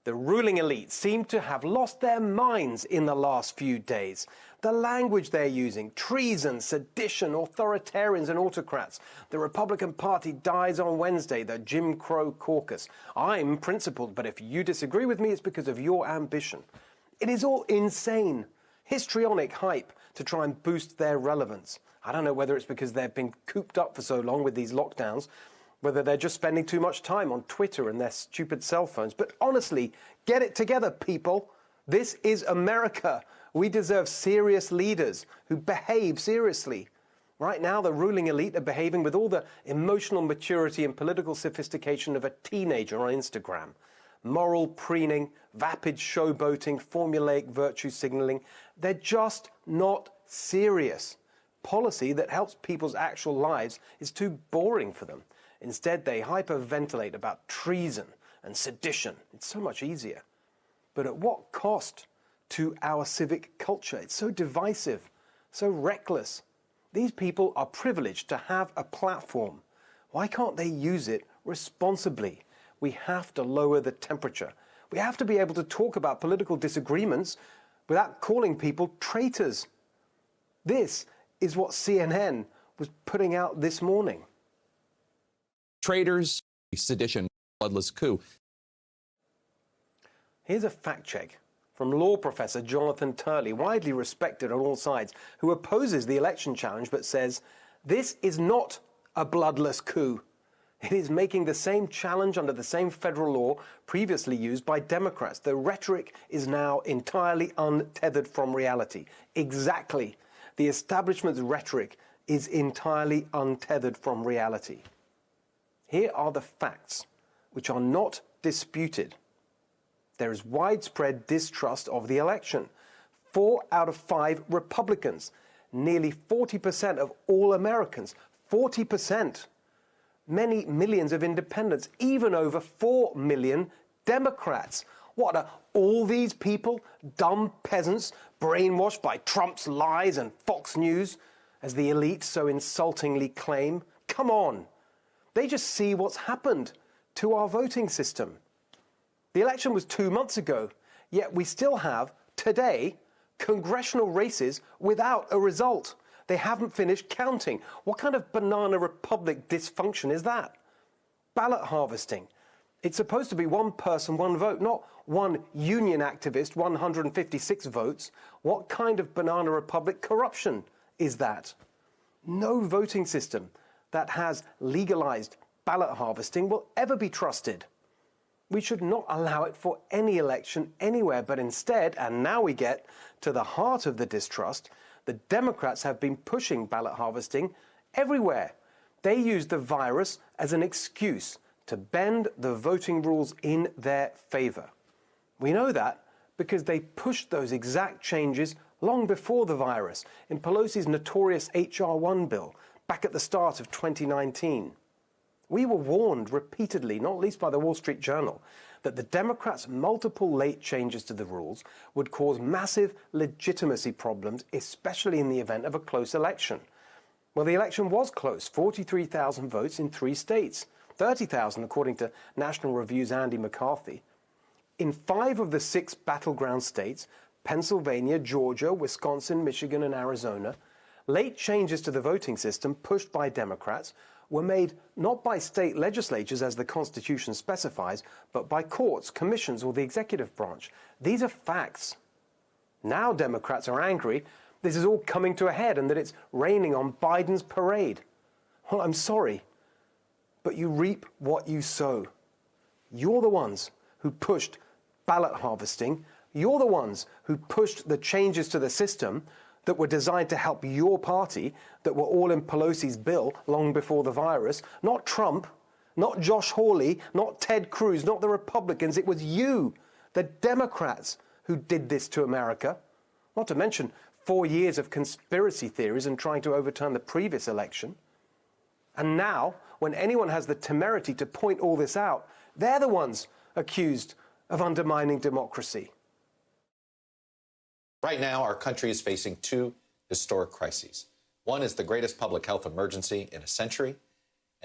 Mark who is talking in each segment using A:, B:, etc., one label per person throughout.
A: The ruling elite seem to have lost their minds in the last few days. The language they're using, treason, sedition, authoritarians and autocrats. The Republican Party dies on Wednesday, the Jim Crow caucus. I'm principled, but if you disagree with me, it's because of your ambition. It is all insane, histrionic hype to try and boost their relevance. I don't know whether it's because they've been cooped up for so long with these lockdowns, whether they're just spending too much time on Twitter and their stupid cell phones. But honestly, get it together, people. This is America. We deserve serious leaders who behave seriously. Right now, the ruling elite are behaving with all the emotional maturity and political sophistication of a teenager on Instagram. Moral preening, vapid showboating, formulaic virtue signaling. They're just not serious. Policy that helps people's actual lives is too boring for them. Instead, they hyperventilate about treason and sedition. It's so much easier. But at what cost to our civic culture? It's so divisive, so reckless. These people are privileged to have a platform. Why can't they use it responsibly? We have to lower the temperature. We have to be able to talk about political disagreements without calling people traitors. This is what CNN was putting out this morning.
B: Traitors, sedition, bloodless coup.
A: Here's a fact check from law professor Jonathan Turley, widely respected on all sides, who opposes the election challenge but says, this is not a bloodless coup. It is making the same challenge under the same federal law previously used by Democrats. The rhetoric is now entirely untethered from reality. Exactly. The establishment's rhetoric is entirely untethered from reality. Here are the facts, which are not disputed. There is widespread distrust of the election. 4 out of 5 Republicans, nearly 40% of all Americans, 40%. Many millions of independents, even over 4 million Democrats. What are all these people, dumb peasants, brainwashed by Trump's lies and Fox News, as the elite so insultingly claim? Come on. They just see what's happened to our voting system. The election was 2 months ago, yet we still have, today, congressional races without a result. They haven't finished counting. What kind of banana republic dysfunction is that? Ballot harvesting. It's supposed to be one person, one vote, not one union activist, 156 votes. What kind of banana republic corruption is that? No voting system that has legalized ballot harvesting will ever be trusted. We should not allow it for any election anywhere, but instead, and now we get to the heart of the distrust, the Democrats have been pushing ballot harvesting everywhere. They use the virus as an excuse to bend the voting rules in their favor. We know that because they pushed those exact changes long before the virus in Pelosi's notorious H.R. 1 bill back at the start of 2019. We were warned repeatedly, not least by the Wall Street Journal, that the Democrats' multiple late changes to the rules would cause massive legitimacy problems, especially in the event of a close election. Well, the election was close, 43,000 votes in 3 states, 30,000 according to National Review's Andy McCarthy. In 5 of the 6 battleground states, Pennsylvania, Georgia, Wisconsin, Michigan, and Arizona, late changes to the voting system pushed by Democrats were made not by state legislatures as the Constitution specifies, but by courts, commissions, or the executive branch. These are facts. Now Democrats are angry this is all coming to a head and that it's raining on Biden's parade. Well, I'm sorry, but you reap what you sow. You're the ones who pushed ballot harvesting. You're the ones who pushed the changes to the system that were designed to help your party, that were all in Pelosi's bill long before the virus. Not Trump, not Josh Hawley, not Ted Cruz, not the Republicans. It was you, the Democrats, who did this to America. Not to mention 4 years of conspiracy theories and trying to overturn the previous election. And now, when anyone has the temerity to point all this out, they're the ones accused of undermining democracy.
C: Right now, our country is facing 2 historic crises. One is the greatest public health emergency in a century,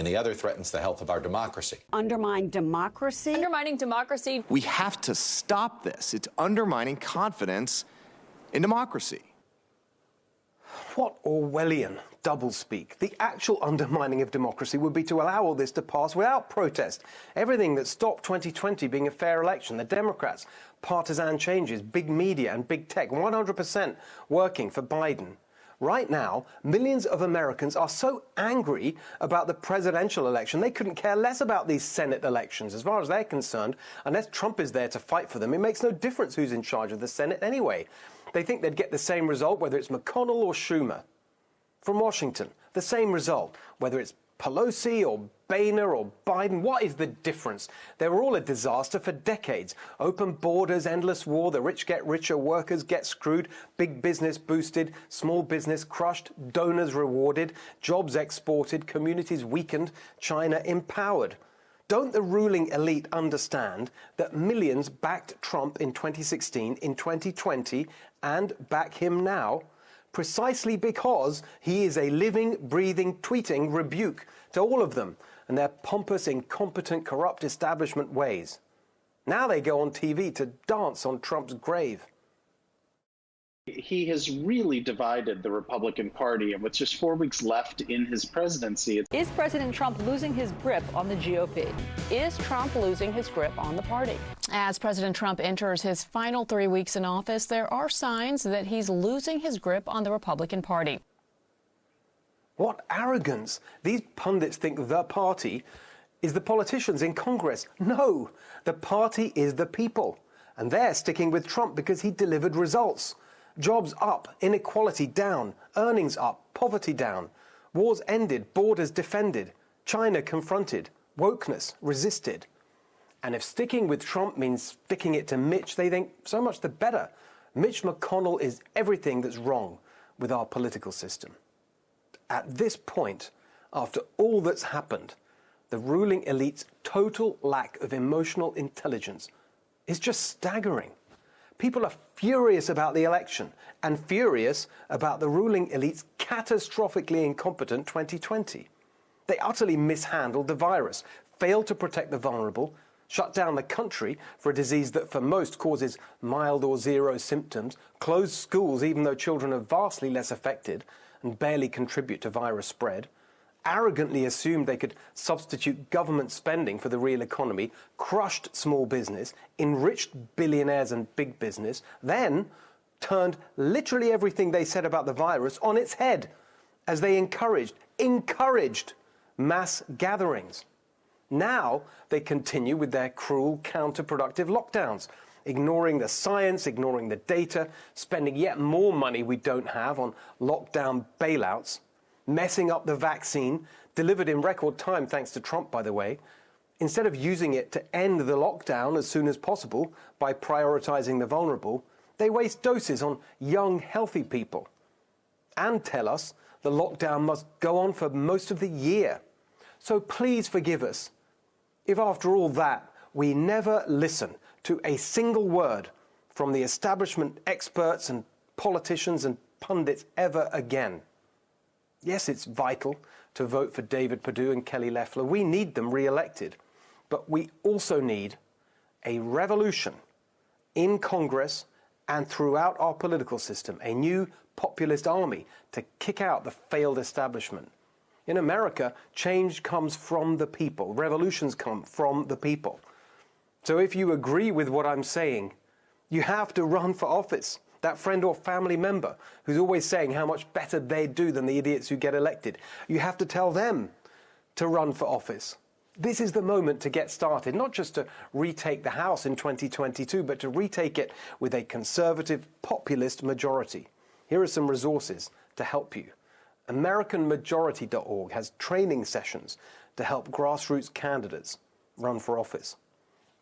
C: and the other threatens the health of our democracy.
D: Undermine democracy?
E: Undermining democracy.
F: We have to stop this. It's undermining confidence in democracy.
A: What Orwellian doublespeak. The actual undermining of democracy would be to allow all this to pass without protest. Everything that stopped 2020 being a fair election, the Democrats, partisan changes, big media and big tech, 100% working for Biden. Right now, millions of Americans are so angry about the presidential election, they couldn't care less about these Senate elections. As far as they're concerned, unless Trump is there to fight for them, it makes no difference who's in charge of the Senate anyway. They think they'd get the same result whether it's McConnell or Schumer. From Washington, the same result, whether it's Pelosi or Boehner or Biden. What is the difference? They were all a disaster for decades. Open borders, endless war, the rich get richer, workers get screwed, big business boosted, small business crushed, donors rewarded, jobs exported, communities weakened, China empowered. Don't the ruling elite understand that millions backed Trump in 2016, in 2020, and back him now? Precisely because he is a living, breathing, tweeting rebuke to all of them and their pompous, incompetent, corrupt establishment ways. Now they go on TV to dance on Trump's grave.
G: He has really divided the Republican Party, and with just 4 weeks left in his presidency.
E: Is President Trump losing his grip on the GOP?
H: Is Trump losing his grip on the party? As President Trump enters his final 3 weeks in office, there are signs that he's losing his grip on the Republican Party.
A: What arrogance! These pundits think the party is the politicians in Congress. No, the party is the people. And they're sticking with Trump because he delivered results. Jobs up, inequality down, earnings up, poverty down. Wars ended, borders defended, China confronted, wokeness resisted. And if sticking with Trump means sticking it to Mitch, they think so much the better. Mitch McConnell is everything that's wrong with our political system. At this point, after all that's happened, the ruling elite's total lack of emotional intelligence is just staggering. People are furious about the election and furious about the ruling elite's catastrophically incompetent 2020. They utterly mishandled the virus, failed to protect the vulnerable, shut down the country for a disease that for most causes mild or zero symptoms, closed schools even though children are vastly less affected and barely contribute to virus spread, arrogantly assumed they could substitute government spending for the real economy, crushed small business, enriched billionaires and big business, then turned literally everything they said about the virus on its head as they encouraged mass gatherings. Now they continue with their cruel, counterproductive lockdowns, ignoring the science, ignoring the data, spending yet more money we don't have on lockdown bailouts, messing up the vaccine, delivered in record time thanks to Trump, by the way, instead of using it to end the lockdown as soon as possible by prioritizing the vulnerable, they waste doses on young, healthy people and tell us the lockdown must go on for most of the year. So please forgive us if after all that we never listen to a single word from the establishment experts and politicians and pundits ever again. Yes, it's vital to vote for David Perdue and Kelly Loeffler. We need them re-elected. But we also need a revolution in Congress and throughout our political system, a new populist army to kick out the failed establishment. In America, change comes from the people. Revolutions come from the people. So if you agree with what I'm saying, you have to run for office. That friend or family member who's always saying how much better they do than the idiots who get elected. You have to tell them to run for office. This is the moment to get started, not just to retake the House in 2022, but to retake it with a conservative, populist majority. Here are some resources to help you. AmericanMajority.org has training sessions to help grassroots candidates run for office.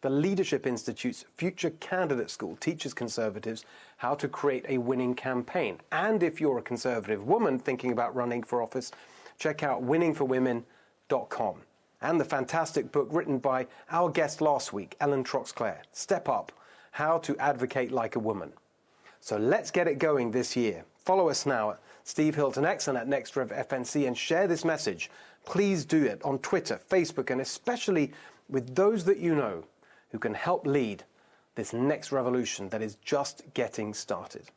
A: The Leadership Institute's Future Candidate School teaches conservatives how to create a winning campaign. And if you're a conservative woman thinking about running for office, check out winningforwomen.com. And the fantastic book written by our guest last week, Ellen Troxclair, Step Up, How to Advocate Like a Woman. So let's get it going this year. Follow us now at Steve Hilton X and at NextRevFNC and share this message Please do it on Twitter, Facebook, and especially with those that you know who can help lead this next revolution that is just getting started.